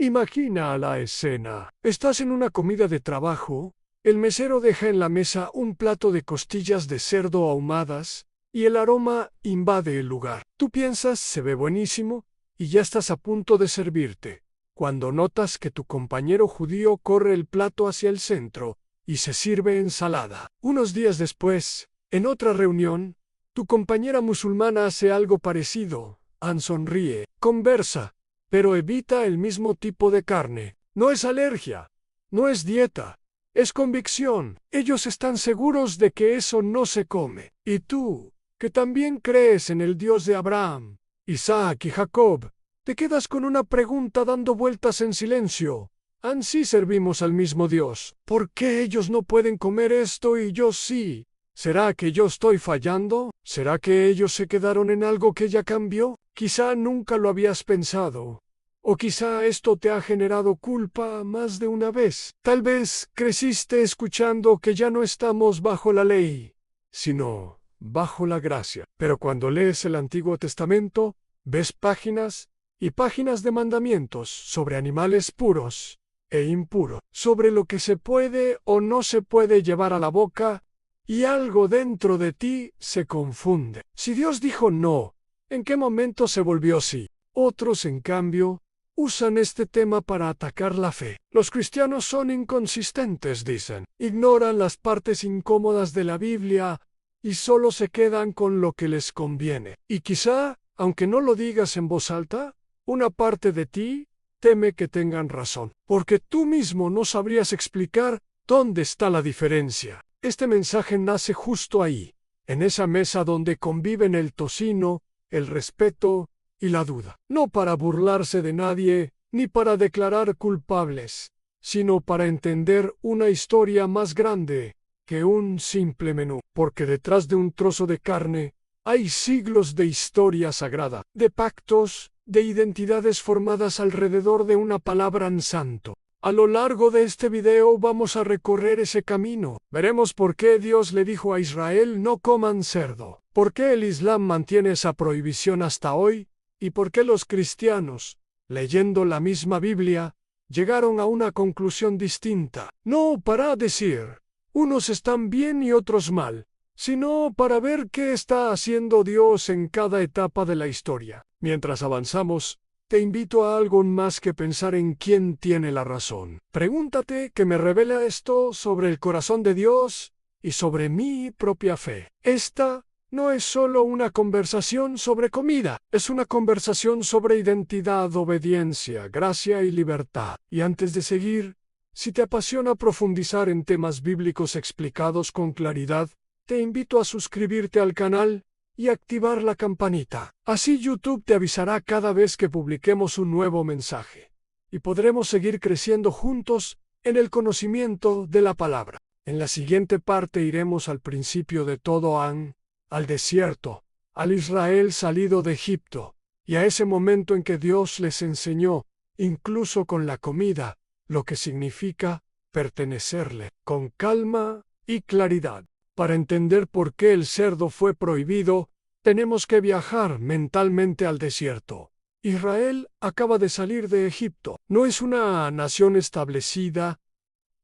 Imagina la escena. Estás en una comida de trabajo, el mesero deja en la mesa un plato de costillas de cerdo ahumadas, y el aroma invade el lugar. Tú piensas, se ve buenísimo, y ya estás a punto de servirte, cuando notas que tu compañero judío corre el plato hacia el centro, y se sirve ensalada. Unos días después, en otra reunión, tu compañera musulmana hace algo parecido. Ann sonríe, conversa, pero evita el mismo tipo de carne. No es alergia, no es dieta, es convicción. Ellos están seguros de que eso no se come. Y tú, que también crees en el Dios de Abraham, Isaac y Jacob, te quedas con una pregunta dando vueltas en silencio. Ansí servimos al mismo Dios. ¿Por qué ellos no pueden comer esto y yo sí? ¿Será que yo estoy fallando? ¿Será que ellos se quedaron en algo que ya cambió? Quizá nunca lo habías pensado. O quizá esto te ha generado culpa más de una vez. Tal vez creciste escuchando que ya no estamos bajo la ley, sino bajo la gracia. Pero cuando lees el Antiguo Testamento, ves páginas y páginas de mandamientos sobre animales puros e impuros, sobre lo que se puede o no se puede llevar a la boca, y algo dentro de ti se confunde. Si Dios dijo no, ¿en qué momento se volvió sí? Otros, en cambio, usan este tema para atacar la fe. Los cristianos son inconsistentes, dicen. Ignoran las partes incómodas de la Biblia y solo se quedan con lo que les conviene. Y quizá, aunque no lo digas en voz alta, una parte de ti teme que tengan razón, porque tú mismo no sabrías explicar dónde está la diferencia. Este mensaje nace justo ahí, en esa mesa donde conviven el tocino, el respeto y la duda. No para burlarse de nadie, ni para declarar culpables, sino para entender una historia más grande que un simple menú. Porque detrás de un trozo de carne hay siglos de historia sagrada, de pactos, de identidades formadas alrededor de una palabra en santo. A lo largo de este video vamos a recorrer ese camino. Veremos por qué Dios le dijo a Israel no coman cerdo, por qué el Islam mantiene esa prohibición hasta hoy, y por qué los cristianos, leyendo la misma Biblia, llegaron a una conclusión distinta. No para decir, unos están bien y otros mal, sino para ver qué está haciendo Dios en cada etapa de la historia. Mientras avanzamos, te invito a algo más que pensar en quién tiene la razón. Pregúntate qué me revela esto sobre el corazón de Dios y sobre mi propia fe. Esta no es solo una conversación sobre comida, es una conversación sobre identidad, obediencia, gracia y libertad. Y antes de seguir, si te apasiona profundizar en temas bíblicos explicados con claridad, te invito a suscribirte al canal y activar la campanita. Así YouTube te avisará cada vez que publiquemos un nuevo mensaje, y podremos seguir creciendo juntos en el conocimiento de la palabra. En la siguiente parte iremos al principio de todo, al desierto, al Israel salido de Egipto, y a ese momento en que Dios les enseñó, incluso con la comida, lo que significa pertenecerle, con calma y claridad. Para entender por qué el cerdo fue prohibido, tenemos que viajar mentalmente al desierto. Israel acaba de salir de Egipto. No es una nación establecida,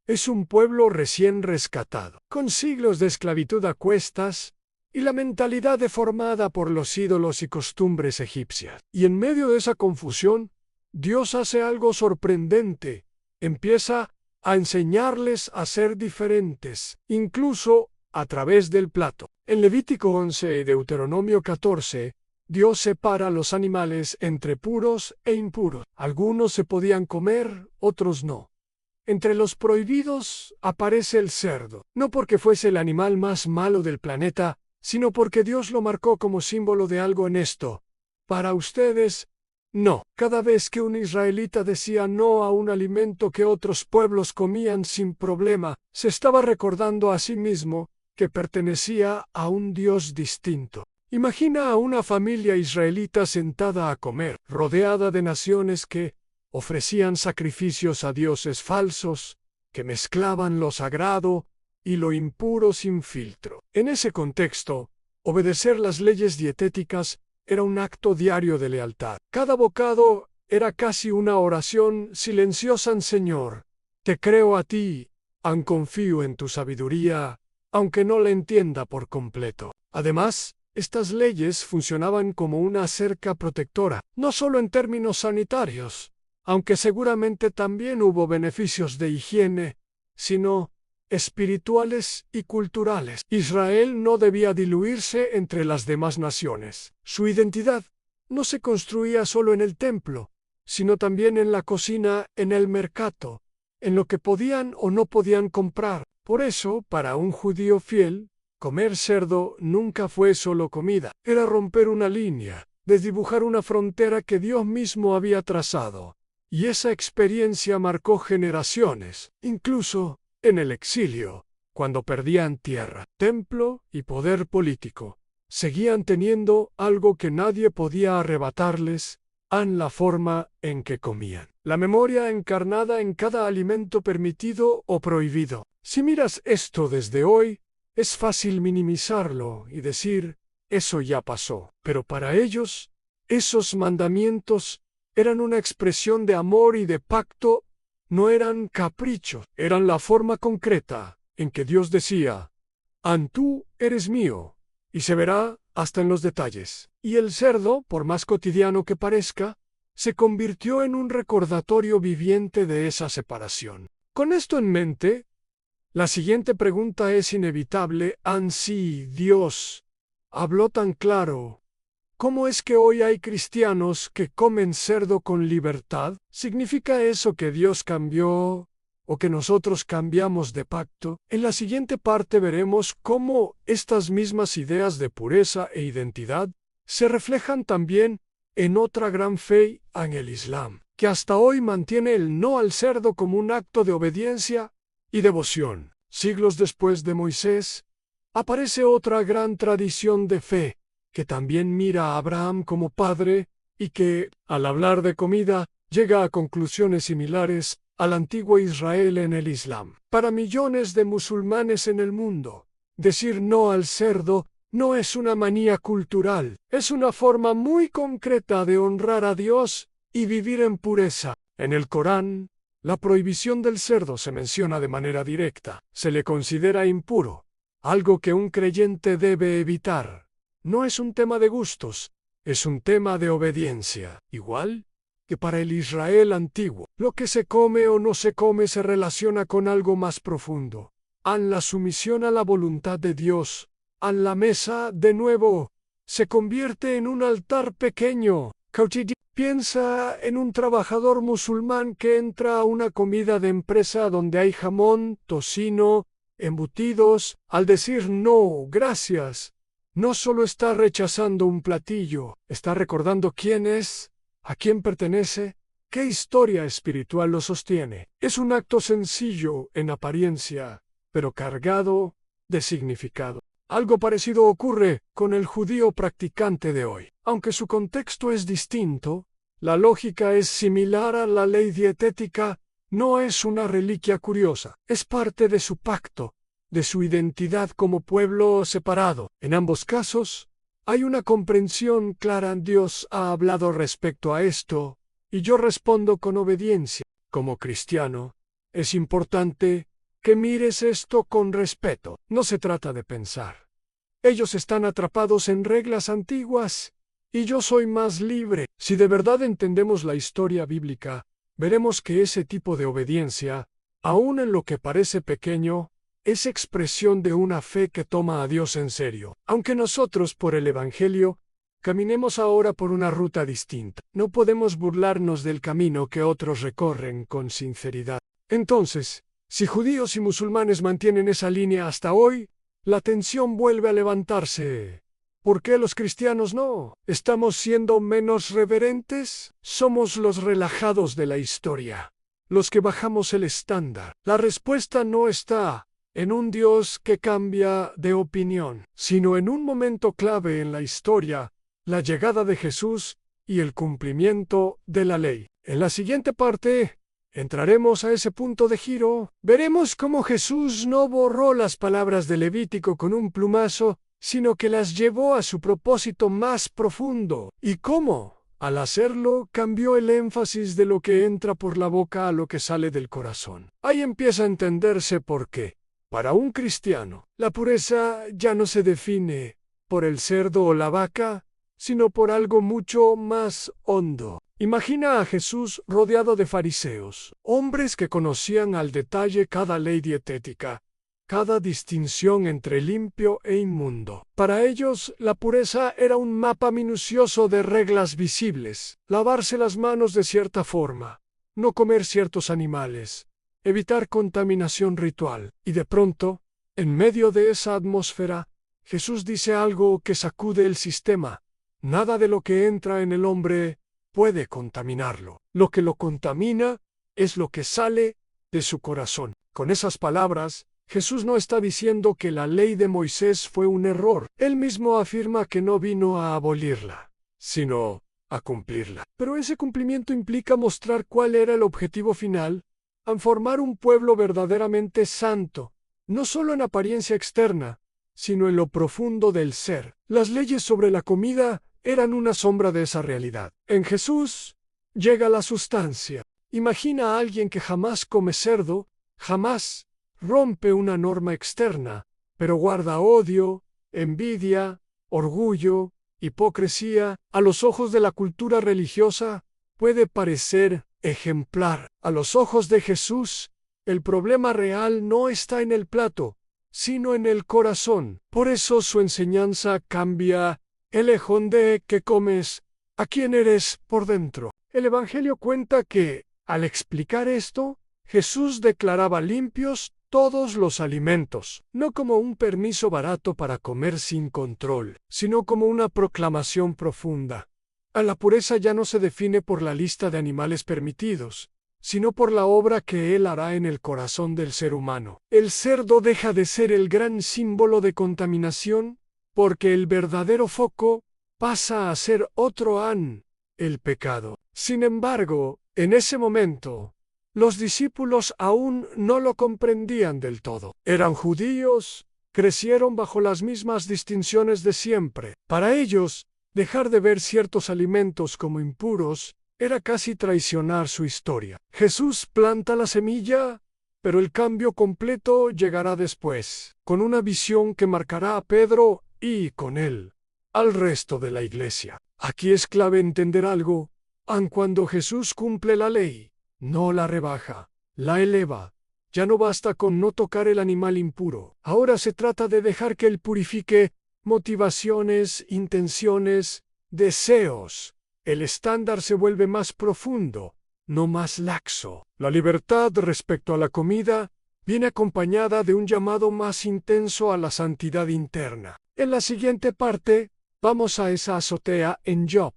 es un pueblo recién rescatado, con siglos de esclavitud a cuestas y la mentalidad deformada por los ídolos y costumbres egipcias. Y en medio de esa confusión, Dios hace algo sorprendente. Empieza a enseñarles a ser diferentes, incluso a través del plato. En Levítico 11 y Deuteronomio 14, Dios separa los animales entre puros e impuros. Algunos se podían comer, otros no. Entre los prohibidos aparece el cerdo, no porque fuese el animal más malo del planeta, sino porque Dios lo marcó como símbolo de algo en esto. Para ustedes, no. Cada vez que un israelita decía no a un alimento que otros pueblos comían sin problema, se estaba recordando a sí mismo que pertenecía a un Dios distinto. Imagina a una familia israelita sentada a comer, rodeada de naciones que ofrecían sacrificios a dioses falsos, que mezclaban lo sagrado y lo impuro sin filtro. En ese contexto, obedecer las leyes dietéticas era un acto diario de lealtad. Cada bocado Era casi una oración silenciosa: Señor, te creo a ti, confío en tu sabiduría, aunque no la entienda por completo. Además, estas leyes funcionaban como una cerca protectora, no solo en términos sanitarios, aunque seguramente también hubo beneficios de higiene, sino espirituales y culturales. Israel no debía diluirse entre las demás naciones. Su identidad no se construía solo en el templo, sino también en la cocina, en el mercado, en lo que podían o no podían comprar. Por eso, para un judío fiel, comer cerdo nunca fue solo comida, era romper una línea, desdibujar una frontera que Dios mismo había trazado. Y esa experiencia marcó generaciones, incluso en el exilio, cuando perdían tierra, templo y poder político. Seguían teniendo algo que nadie podía arrebatarles, en la forma en que comían. La memoria encarnada en cada alimento permitido o prohibido. Si miras esto desde hoy, es fácil minimizarlo y decir, eso ya pasó. Pero para ellos, esos mandamientos eran una expresión de amor y de pacto, no eran caprichos, eran la forma concreta en que Dios decía, tú eres mío, y se verá hasta en los detalles. Y el cerdo, por más cotidiano que parezca, se convirtió en un recordatorio viviente de esa separación. Con esto en mente, la siguiente pregunta es inevitable: si Dios habló tan claro, ¿cómo es que hoy hay cristianos que comen cerdo con libertad? ¿Significa eso que Dios cambió o que nosotros cambiamos de pacto? En la siguiente parte veremos cómo estas mismas ideas de pureza e identidad se reflejan también en otra gran fe, en el Islam, que hasta hoy mantiene el no al cerdo como un acto de obediencia y devoción. Siglos después de Moisés, aparece otra gran tradición de fe, que también mira a Abraham como padre y que, al hablar de comida, llega a conclusiones similares al antiguo Israel en el Islam. Para millones de musulmanes en el mundo, decir no al cerdo no es una manía cultural, es una forma muy concreta de honrar a Dios y vivir en pureza. En el Corán, la prohibición del cerdo se menciona de manera directa. Se le considera impuro, algo que un creyente debe evitar. No es un tema de gustos, es un tema de obediencia. Igual que para el Israel antiguo, lo que se come o no se come se relaciona con algo más profundo. La sumisión a la voluntad de Dios, la mesa, de nuevo, se convierte en un altar pequeño. Piensa en un trabajador musulmán que entra a una comida de empresa donde hay jamón, tocino, embutidos. Al decir no, gracias, no solo está rechazando un platillo, está recordando quién es, a quién pertenece, qué historia espiritual lo sostiene. Es un acto sencillo en apariencia, pero cargado de significado. Algo parecido ocurre con el judío practicante de hoy. Aunque su contexto es distinto, la lógica es similar a la ley dietética. No es una reliquia curiosa, es parte de su pacto, de su identidad como pueblo separado. En ambos casos, hay una comprensión clara. Dios ha hablado respecto a esto, y yo respondo con obediencia. Como cristiano, es importante que mires esto con respeto. No se trata de pensar. Ellos están atrapados en reglas antiguas, y yo soy más libre. Si de verdad entendemos la historia bíblica, veremos que ese tipo de obediencia, aun en lo que parece pequeño, es expresión de una fe que toma a Dios en serio. Aunque nosotros, por el Evangelio, caminemos ahora por una ruta distinta, no podemos burlarnos del camino que otros recorren con sinceridad. Entonces, si judíos y musulmanes mantienen esa línea hasta hoy, la tensión vuelve a levantarse. ¿Por qué los cristianos no? ¿Estamos siendo menos reverentes? Somos los relajados de la historia, los que bajamos el estándar. La respuesta no está en un Dios que cambia de opinión, sino en un momento clave en la historia, la llegada de Jesús y el cumplimiento de la ley. En la siguiente parte, entraremos a ese punto de giro. Veremos cómo Jesús no borró las palabras de Levítico con un plumazo, sino que las llevó a su propósito más profundo, y cómo, Al hacerlo, cambió el énfasis de lo que entra por la boca a lo que sale del corazón. Ahí empieza a entenderse por qué. Para un cristiano, la pureza ya no se define por el cerdo o la vaca, sino por algo mucho más hondo. Imagina a Jesús rodeado de fariseos, hombres que conocían al detalle cada ley dietética, cada distinción entre limpio e inmundo. Para ellos, la pureza era un mapa minucioso de reglas visibles: lavarse las manos de cierta forma, no comer ciertos animales, evitar contaminación ritual. Y de pronto, en medio de esa atmósfera, Jesús dice algo que sacude el sistema: nada de lo que entra en el hombre puede contaminarlo. Lo que lo contamina es lo que sale de su corazón. Con esas palabras, Jesús no está diciendo que la ley de Moisés fue un error. Él mismo afirma que no vino a abolirla, sino a cumplirla. Pero ese cumplimiento implica mostrar cuál era el objetivo final: a formar un pueblo verdaderamente santo, no solo en apariencia externa, sino en lo profundo del ser. Las leyes sobre la comida eran una sombra de esa realidad. En Jesús llega la sustancia. Imagina a alguien que jamás come cerdo, jamás rompe una norma externa, pero guarda odio, envidia, orgullo, hipocresía. A los ojos de la cultura religiosa puede parecer ejemplar. A los ojos de Jesús, el problema real no está en el plato, sino en el corazón. Por eso su enseñanza cambia el lejón de que comes a quién eres por dentro. El Evangelio cuenta que, al explicar esto, Jesús declaraba limpios todos los alimentos, no como un permiso barato para comer sin control, sino como una proclamación profunda. A la pureza ya no se define por la lista de animales permitidos, sino por la obra que Él hará en el corazón del ser humano. El cerdo deja de ser el gran símbolo de contaminación, porque el verdadero foco pasa a ser otro el pecado. Sin embargo, en ese momento, los discípulos aún no lo comprendían del todo. Eran judíos, crecieron bajo las mismas distinciones de siempre. Para ellos, dejar de ver ciertos alimentos como impuros era casi traicionar su historia. Jesús planta la semilla, pero el cambio completo llegará después, con una visión que marcará a Pedro y, con él, al resto de la iglesia. Aquí es clave entender algo: aun cuando Jesús cumple la ley, no la rebaja, la eleva. Ya no basta con no tocar el animal impuro. Ahora se trata de dejar que Él purifique motivaciones, intenciones, deseos. El estándar se vuelve más profundo, no más laxo. La libertad respecto a la comida viene acompañada de un llamado más intenso a la santidad interna. En la siguiente parte, vamos a esa azotea en Job,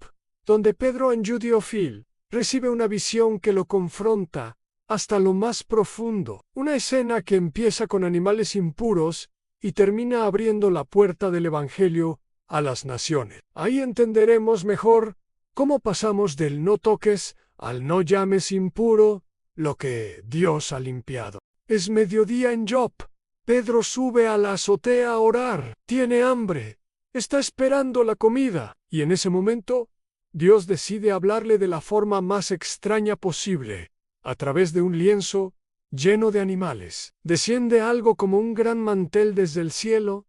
donde Pedro en Judeophil recibe una visión que lo confronta hasta lo más profundo. Una escena que empieza con animales impuros y termina abriendo la puerta del Evangelio a las naciones. Ahí entenderemos mejor cómo pasamos del no toques al no llames impuro lo que Dios ha limpiado. Es mediodía en Job. Pedro sube a la azotea a orar. Tiene hambre. Está esperando la comida. Y en ese momento, Dios decide hablarle de la forma más extraña posible, a través de un lienzo lleno de animales. Desciende algo como un gran mantel desde el cielo,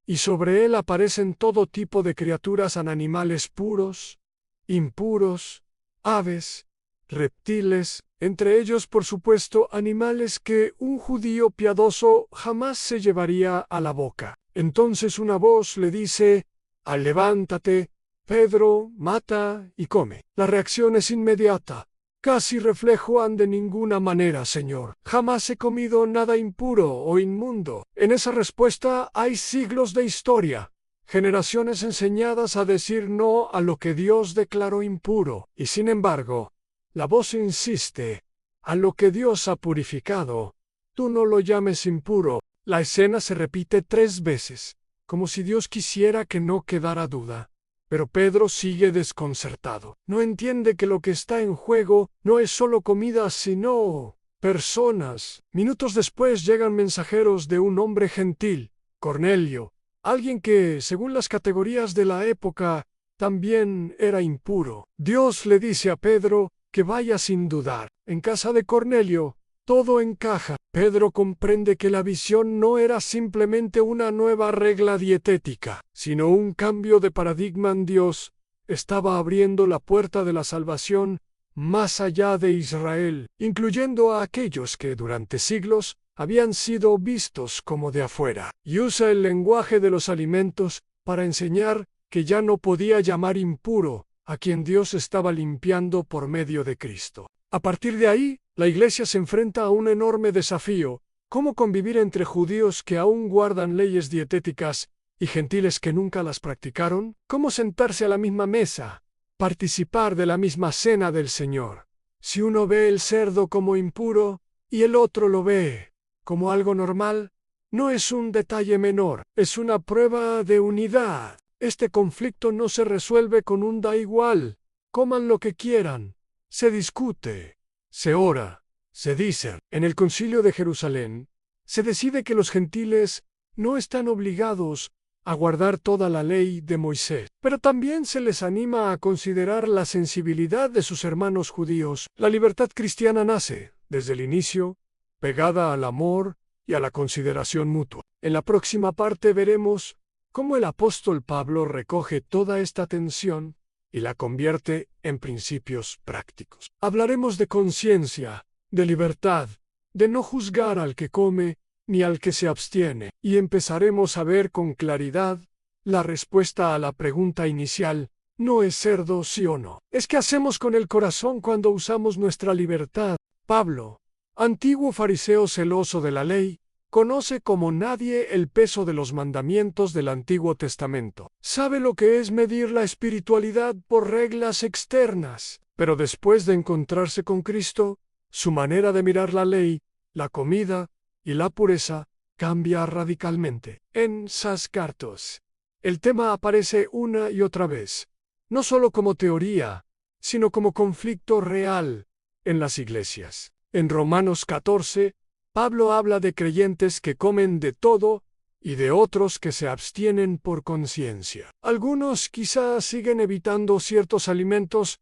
y sobre él aparecen todo tipo de criaturas: animales puros, impuros, aves, reptiles, entre ellos, por supuesto, animales que un judío piadoso jamás se llevaría a la boca. Entonces una voz le dice: levántate, Pedro, mata y come. La reacción es inmediata. Casi reflejo: de ninguna manera, Señor. Jamás he comido nada impuro o inmundo. En esa respuesta hay siglos de historia. Generaciones enseñadas a decir no a lo que Dios declaró impuro. Y sin embargo, la voz insiste: a lo que Dios ha purificado, tú no lo llames impuro. La escena se repite 3 veces, como si Dios quisiera que no quedara duda. Pero Pedro sigue desconcertado. No entiende que lo que está en juego no es solo comida, sino personas. Minutos después llegan mensajeros de un hombre gentil, Cornelio, alguien que, según las categorías de la época, también era impuro. Dios le dice a Pedro que vaya sin dudar. En casa de Cornelio, todo encaja. Pedro comprende que la visión no era simplemente una nueva regla dietética, sino un cambio de paradigma en Dios. Estaba abriendo la puerta de la salvación más allá de Israel, incluyendo a aquellos que durante siglos habían sido vistos como de afuera, y usa el lenguaje de los alimentos para enseñar que ya no podía llamar impuro a quien Dios estaba limpiando por medio de Cristo. A partir de ahí, la Iglesia se enfrenta a un enorme desafío: cómo convivir entre judíos que aún guardan leyes dietéticas y gentiles que nunca las practicaron, cómo sentarse a la misma mesa, participar de la misma cena del Señor. Si uno ve el cerdo como impuro y el otro lo ve como algo normal, no es un detalle menor, es una prueba de unidad. Este conflicto no se resuelve con un da igual, coman lo que quieran. Se discute, se ora, se dice. En el Concilio de Jerusalén, se decide que los gentiles no están obligados a guardar toda la ley de Moisés, pero también se les anima a considerar la sensibilidad de sus hermanos judíos. La libertad cristiana nace, desde el inicio, pegada al amor y a la consideración mutua. En la próxima parte veremos cómo el apóstol Pablo recoge toda esta tensión y la convierte en principios prácticos. Hablaremos de conciencia, de libertad, de no juzgar al que come ni al que se abstiene, y empezaremos a ver con claridad la respuesta a la pregunta inicial: ¿no es cerdo sí o no? Es qué hacemos con el corazón cuando usamos nuestra libertad. Pablo, antiguo fariseo celoso de la ley, conoce como nadie el peso de los mandamientos del Antiguo Testamento. Sabe lo que es medir la espiritualidad por reglas externas, pero después de encontrarse con Cristo, su manera de mirar la ley, la comida y la pureza cambia radicalmente. En Sascartos, el tema aparece una y otra vez, no solo como teoría, sino como conflicto real en las iglesias. En Romanos 14, Pablo habla de creyentes que comen de todo y de otros que se abstienen por conciencia. Algunos quizás siguen evitando ciertos alimentos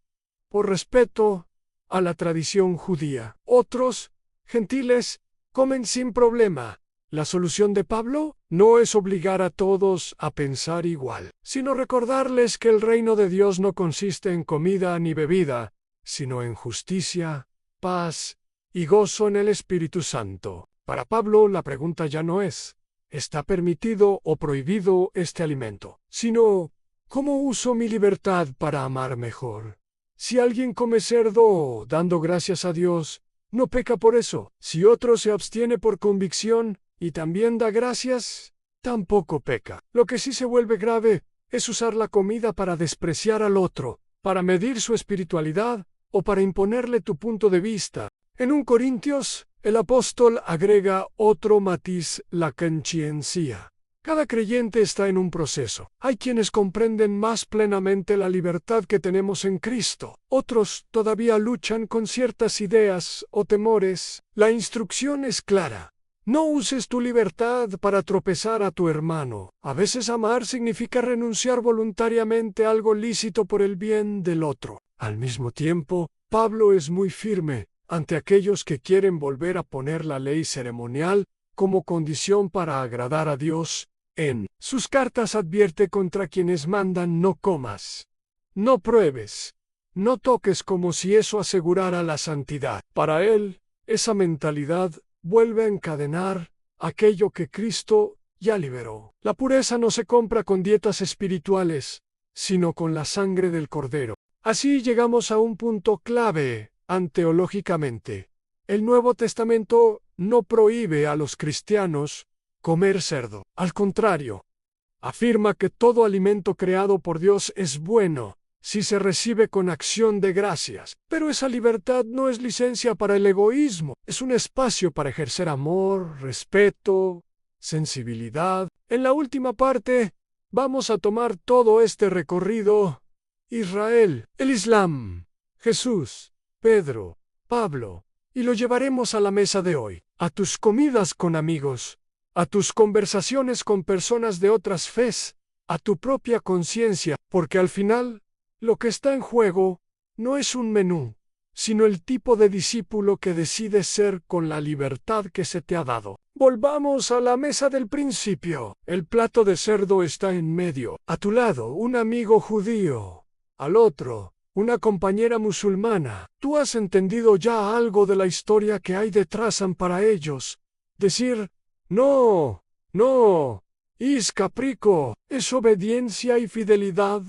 por respeto a la tradición judía. Otros, gentiles, comen sin problema. La solución de Pablo no es obligar a todos a pensar igual, sino recordarles que el reino de Dios no consiste en comida ni bebida, sino en justicia, paz y gozo en el Espíritu Santo. Para Pablo, la pregunta ya no es ¿está permitido o prohibido este alimento?, sino ¿cómo uso mi libertad para amar mejor? Si alguien come cerdo dando gracias a Dios, no peca por eso. Si otro se abstiene por convicción y también da gracias, tampoco peca. Lo que sí se vuelve grave es usar la comida para despreciar al otro, para medir su espiritualidad o para imponerle tu punto de vista. En 1 Corintios, el apóstol agrega otro matiz: la conciencia. Cada creyente está en un proceso. Hay quienes comprenden más plenamente la libertad que tenemos en Cristo. Otros todavía luchan con ciertas ideas o temores. La instrucción es clara: no uses tu libertad para tropezar a tu hermano. A veces amar significa renunciar voluntariamente a algo lícito por el bien del otro. Al mismo tiempo, Pablo es muy firme ante aquellos que quieren volver a poner la ley ceremonial como condición para agradar a Dios. En sus cartas advierte contra quienes mandan: no comas, no pruebes, no toques, como si eso asegurara la santidad. Para él, esa mentalidad vuelve a encadenar aquello que Cristo ya liberó. La pureza no se compra con dietas espirituales, sino con la sangre del Cordero. Así llegamos a un punto clave anteológicamente. El Nuevo Testamento no prohíbe a los cristianos comer cerdo. Al contrario, afirma que todo alimento creado por Dios es bueno si se recibe con acción de gracias. Pero esa libertad no es licencia para el egoísmo, es un espacio para ejercer amor, respeto, sensibilidad. En la última parte, vamos a tomar todo este recorrido: Israel, el Islam, Jesús, Pedro, Pablo, y lo llevaremos a la mesa de hoy, a tus comidas con amigos, a tus conversaciones con personas de otras fes, a tu propia conciencia, porque al final, lo que está en juego no es un menú, sino el tipo de discípulo que decides ser con la libertad que se te ha dado. Volvamos a la mesa del principio. El plato de cerdo está en medio. A tu lado, un amigo judío. Al otro, una compañera musulmana. Tú has entendido ya algo de la historia que hay detrás para ellos. Decir, no, no, is caprico, es obediencia y fidelidad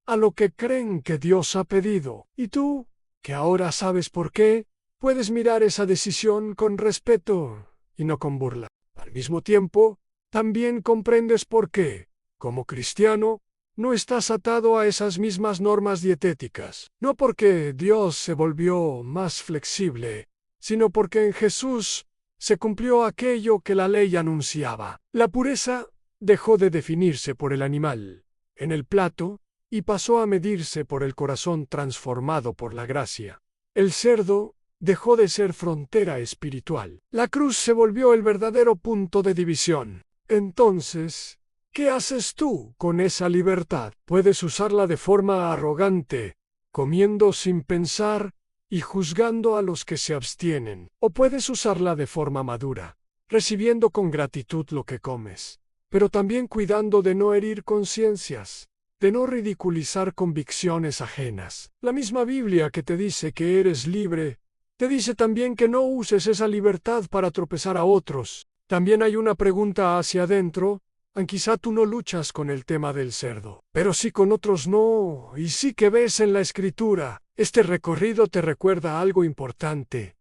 a lo que creen que Dios ha pedido. Y tú, que ahora sabes por qué, puedes mirar esa decisión con respeto y no con burla. Al mismo tiempo, también comprendes por qué, como cristiano, no estás atado a esas mismas normas dietéticas. No porque Dios se volvió más flexible, sino porque en Jesús se cumplió aquello que la ley anunciaba. La pureza dejó de definirse por el animal en el plato y pasó a medirse por el corazón transformado por la gracia. El cerdo dejó de ser frontera espiritual. La cruz se volvió el verdadero punto de división. Entonces, ¿qué haces tú con esa libertad? Puedes usarla de forma arrogante, comiendo sin pensar y juzgando a los que se abstienen. O puedes usarla de forma madura, recibiendo con gratitud lo que comes, pero también cuidando de no herir conciencias, de no ridiculizar convicciones ajenas. La misma Biblia que te dice que eres libre, te dice también que no uses esa libertad para tropezar a otros. También hay una pregunta hacia adentro. Quizá tú no luchas con el tema del cerdo, pero sí con otros no, y sí que ves en la Escritura. Este recorrido te recuerda algo importante.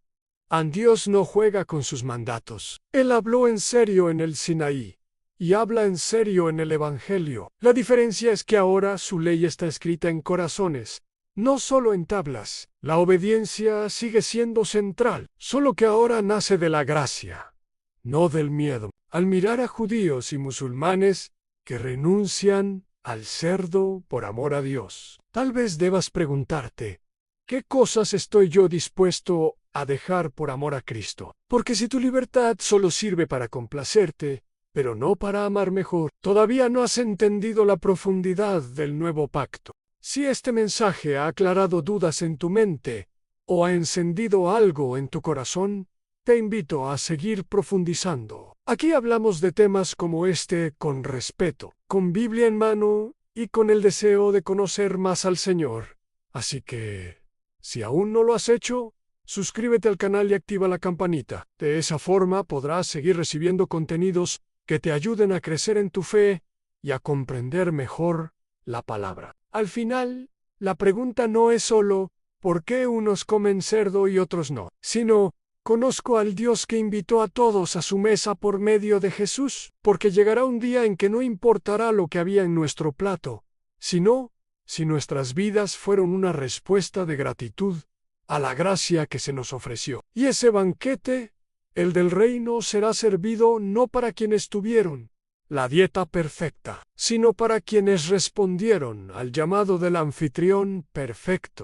Dios no juega con sus mandatos. Él habló en serio en el Sinaí, y habla en serio en el Evangelio. La diferencia es que ahora su ley está escrita en corazones, no solo en tablas. La obediencia sigue siendo central, solo que ahora nace de la gracia, no del miedo. Al mirar a judíos y musulmanes que renuncian al cerdo por amor a Dios, tal vez debas preguntarte, ¿qué cosas estoy yo dispuesto a dejar por amor a Cristo? Porque si tu libertad solo sirve para complacerte, pero no para amar mejor, todavía no has entendido la profundidad del nuevo pacto. Si este mensaje ha aclarado dudas en tu mente o ha encendido algo en tu corazón, te invito a seguir profundizando. Aquí hablamos de temas como este con respeto, con Biblia en mano y con el deseo de conocer más al Señor. Así que, si aún no lo has hecho, suscríbete al canal y activa la campanita. De esa forma podrás seguir recibiendo contenidos que te ayuden a crecer en tu fe y a comprender mejor la palabra. Al final, la pregunta no es solo ¿por qué unos comen cerdo y otros no?, sino ¿conozco al Dios que invitó a todos a su mesa por medio de Jesús? Porque llegará un día en que no importará lo que había en nuestro plato, sino si nuestras vidas fueron una respuesta de gratitud a la gracia que se nos ofreció. Y ese banquete, el del reino, será servido no para quienes tuvieron la dieta perfecta, sino para quienes respondieron al llamado del anfitrión perfecto.